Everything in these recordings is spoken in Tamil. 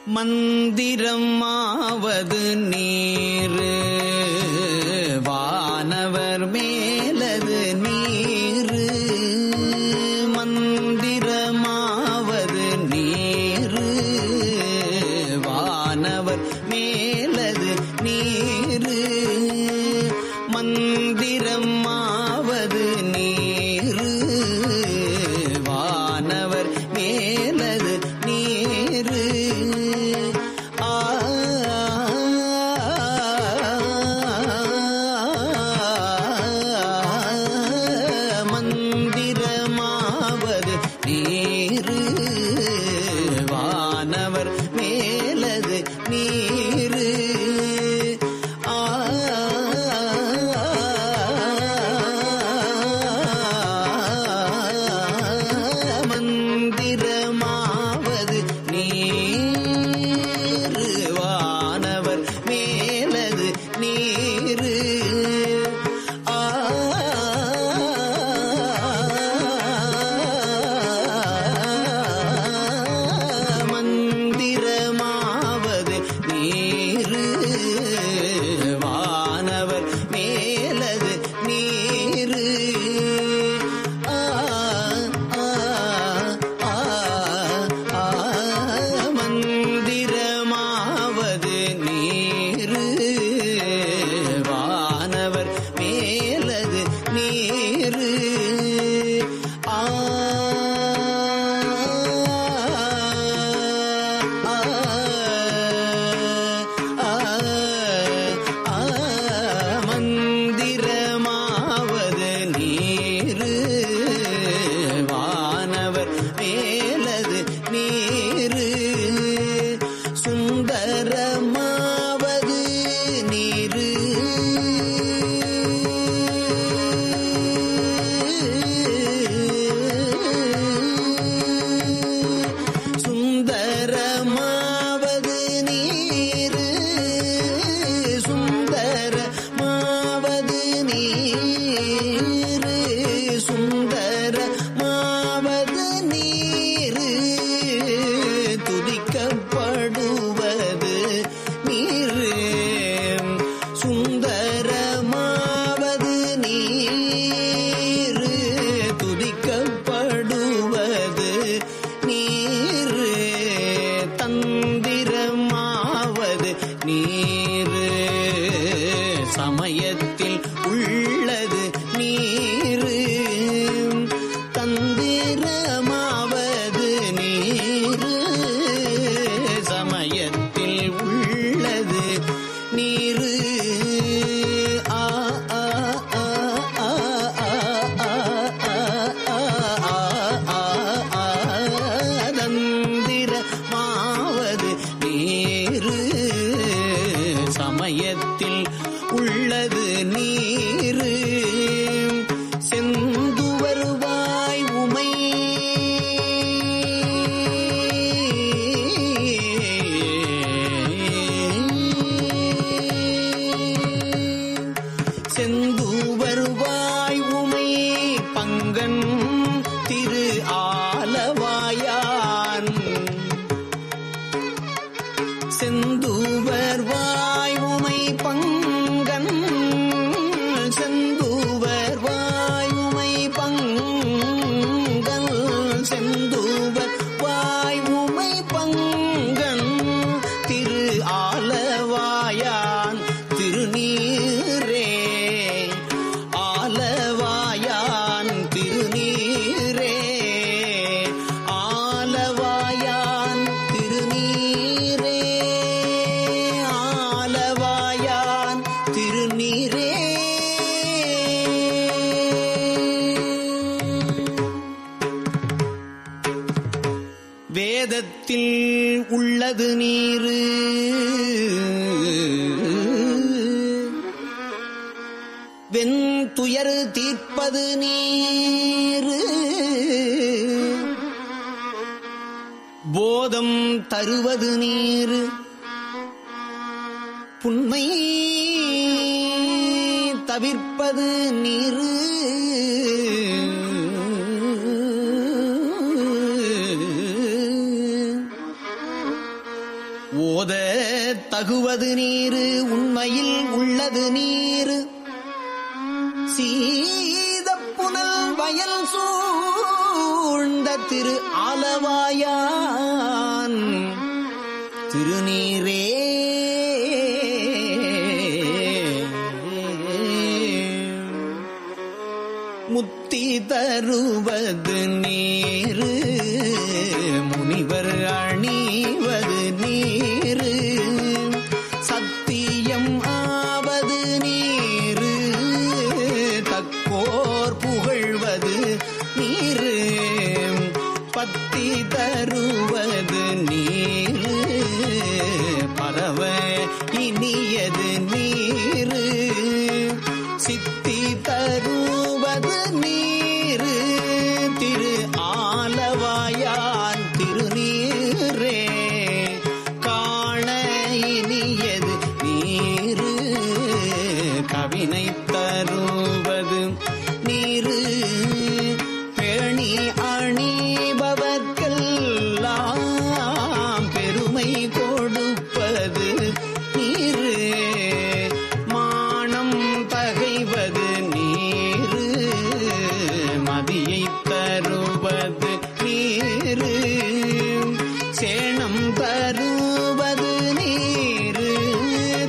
மந்திரமாவது நீரு வானவர் மேலது நீரு. மந்திரமாவது நீரு வானவர் மேலது நீரு. மந்திரமாவது நீரு வானவர் மேலது நீரு. மந்திரமாவது நீரு வானவர் மேலது நீரு. மந்திரமாவது நீரு வானவர் மேலது நீரு. மந்திரமாவது நீரு வானவர் மேலது நீரு. மந்திரமாவது நீரு வானவர் மேலது நீரு. மந்திரமாவது நீரு வானவர் மேலது நீரு. சுந்தரமாவது நீரு சுந்தரமாவது நீரு. சுந்தரமாவது நீரு. சுந்தரமாவது நீரு. துதிக்கப்படுவது நீரு. சுந்தரமாவது நீரு. துதிக்கப்படுவது நீரு. தந்திரமாவது நீரு சமயத்தில் உள்ளது நீரு. தந்திரமாவது நீரு சமயத்தில் உள்ளது நீரு. தந்திரமாவது நீரு சமயத்தில் உள்ளது நீரு. செந்துவருவாய் உமை செந்துவருவாய் உமை பங்கன் திரு ஆலவாயான். செந்துவர்வாய் உமை பங்கன். செந்துவர்வாய் உமை பங்கன். செந்துவர்வாய் உமை பங்கன் திரு ஆலவாயான் திருநீரே. ஆலவாயான் திருநீரே. ஆலவாயான் திருநீரே. ஆலவாயான் திருநீரே. வேதத்தில் உள்ளது நீரு வெண்துயர் தீர்ப்பது நீரு. போதம் தருவது நீரு. புன்மை தவிர்ப்பது நீரு. ஓத தகுவது நீரு உண்மையில் உள்ளது நீரு சீதப்புனல் வயல் சூழ்ந்த திரு ஆலவாயான் திருநீரே முத்தி தருவது நீரு முனிவர் அணிவது நீரு சத்தியம் ஆவது நீரு தக்கோர் புகழ்வது நீரு பத்தி தருவது நீரு பரவ இனியது நீரு சித்தி தருவது நீரு திரு ஆலவாயான் திருநீரே காண இனியது நீரு கவினை தருவது நீரு பேணி அணிபவர்க்கெல்லாம் பெருமை கொடுப்பது நீரு மானம் பகைவது நீரு மதியை தருவது நீரு சேணம் தருவது நீரு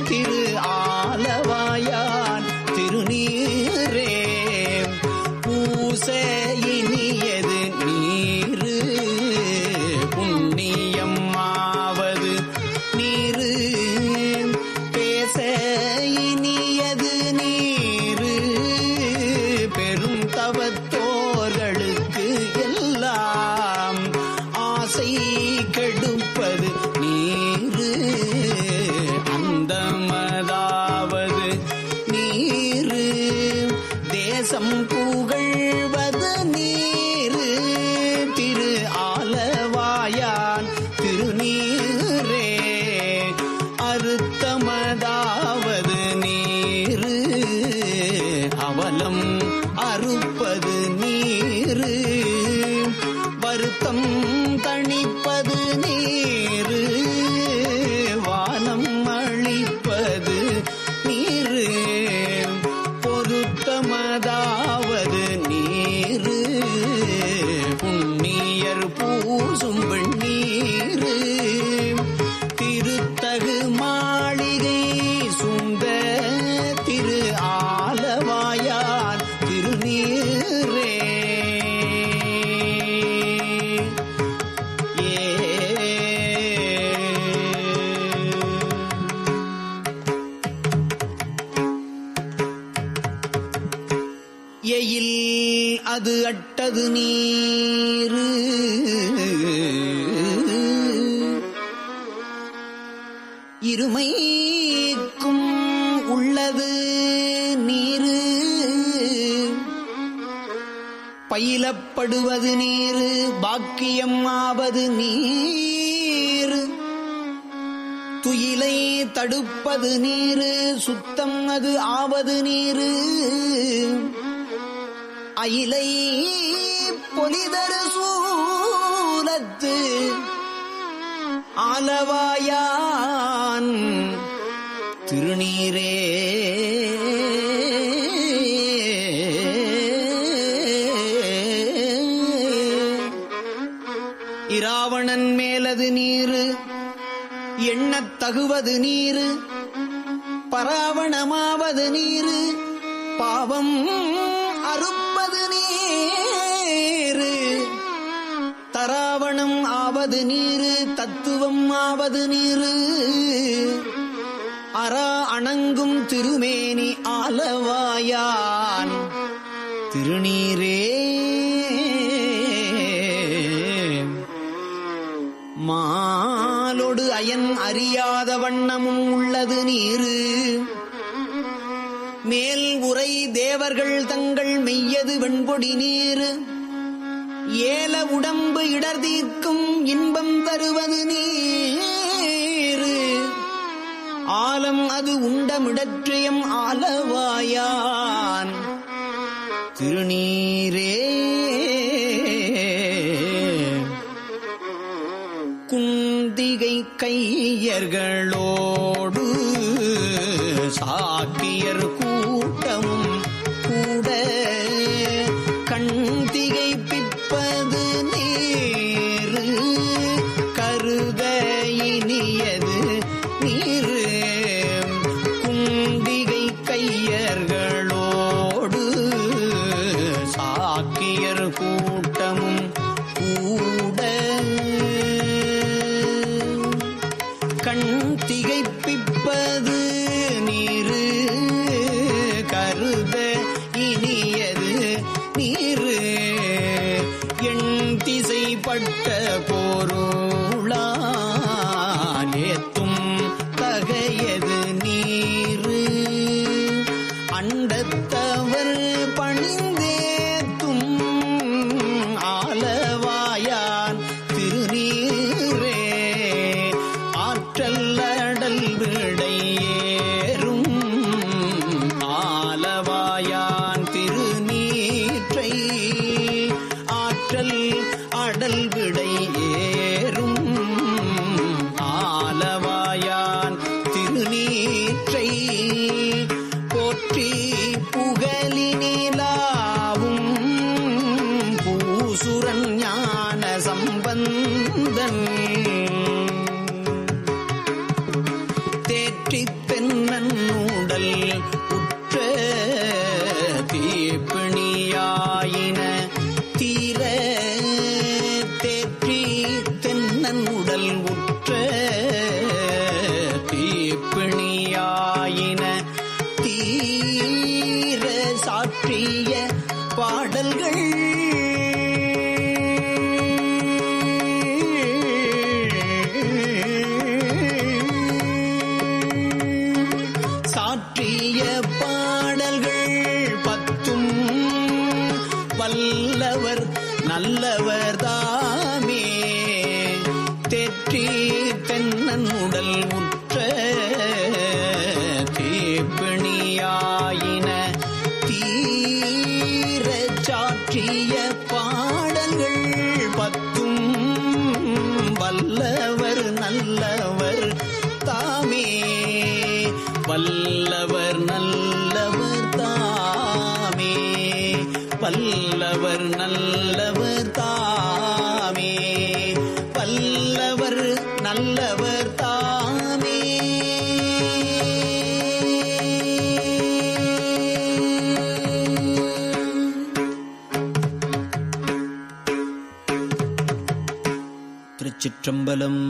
திரு ஆலவாயான் திருநீரே பூச இனியது நீரு புண்ணியம் ஆவது நீரு பேச இனியது நீரு பெரும் தவத்தோர்களுக்கு எல்லாம் ஆசை கெடுப்பது நீரு அந்தமதாவது நீரு தேசம் புகழ்வது நீரு திரு ஆலவாயான் திருநீரே அறுத்தமதாவது நீரு அவலம் அறுப்பது நீரு வருத்தம் தணிப்பது நீரு வானம் அளிப்பது நீரு பொருத்தமதாவது நீரு புண்ணியர் பூசும் வெண்ணீரு திருத்தகு மாளிகை சூழ்ந்த திரு ஆலவாயான் திருநீரே எயில் அது அட்டது நீரு இருமைக்கும் உள்ளது நீரு பயிலப்படுவது நீரு பாக்கியம் ஆவது நீரு துயிலை தடுப்பது நீரு சுத்தம் அது ஆவது நீரு அயிலை பொலிதரு சூலத்து ஆலவாயான் திருநீரே இராவணன் மேலது நீரு எண்ணத் தகுவது நீரு பராவணமாவது நீரு பாவம் அறுப்பது நீரு தராவணம் ஆவது நீரு தத்துவம் ஆவது நீரு அரா அணங்கும் திருமேனி ஆலவாயான் திருநீரே மாலொடு அயன் அறியாத வண்ணமும் உள்ளது நீரு மேல் உரை தேவர்கள் தங்கள் மெய்யது வெண்பொடி நீரு ஏல உடம்பு இடர் தீர்க்கும் இன்பம் தருவது நீரு ஆலம் அது உண்டமிடற்றியம் ஆலவாயான் திருநீரே குந்திகை கைய கையர்களோடு சாக்கியர் கூட்டமும் கூட கண் திகைப்பிப்பது நேரு கருத இனியது நீரு குண்டிகை கையர்களோடு சாக்கியர் கூட்டமும் கூட கண் திகைப்பிப்பது நீரு கருத இனியது நீரு எண் திசைப்பட்ட பொருளால் ஏத்தும் தகையது நீரு அண்டத்தவர் பணிந்தேத்தும் ஆலவாயான் திருநீரே ஆற்றல் அடல் விடையேறும் ஆலவாயான் திருநீற்றை ஆற்றல் அடல் விடையேறும் ஆலவாயான் திருநீற்றை போற்றி புகழினிலாவும் பூசுரன் ஞான சம்பந்தன் தேற்றித் தென்னன் உடல் உற்ற தீப்பிணியாயின தீர தேற்றி தென்னன் உடல் உற்ற தீப்பிணியாயின தீர சாற்றிய பாடல்கள் சாற்றிய பாடல்கள் பத்தும் வல்லவர் நல்லவர் தாமே தேற்றி தென்னன் உடல் உற்ற தீப்பிணியாயின தீர சாற்றிய பாடல்கள் பத்தும் வல்லவர் நல்லவர் தாமே வல்லவர் நல்லவர் தாமே வல்லவர் நல்லவர் தாமே வல்லவர் நல்லவர் தாமே. திருச்சிற்றம்பலம்.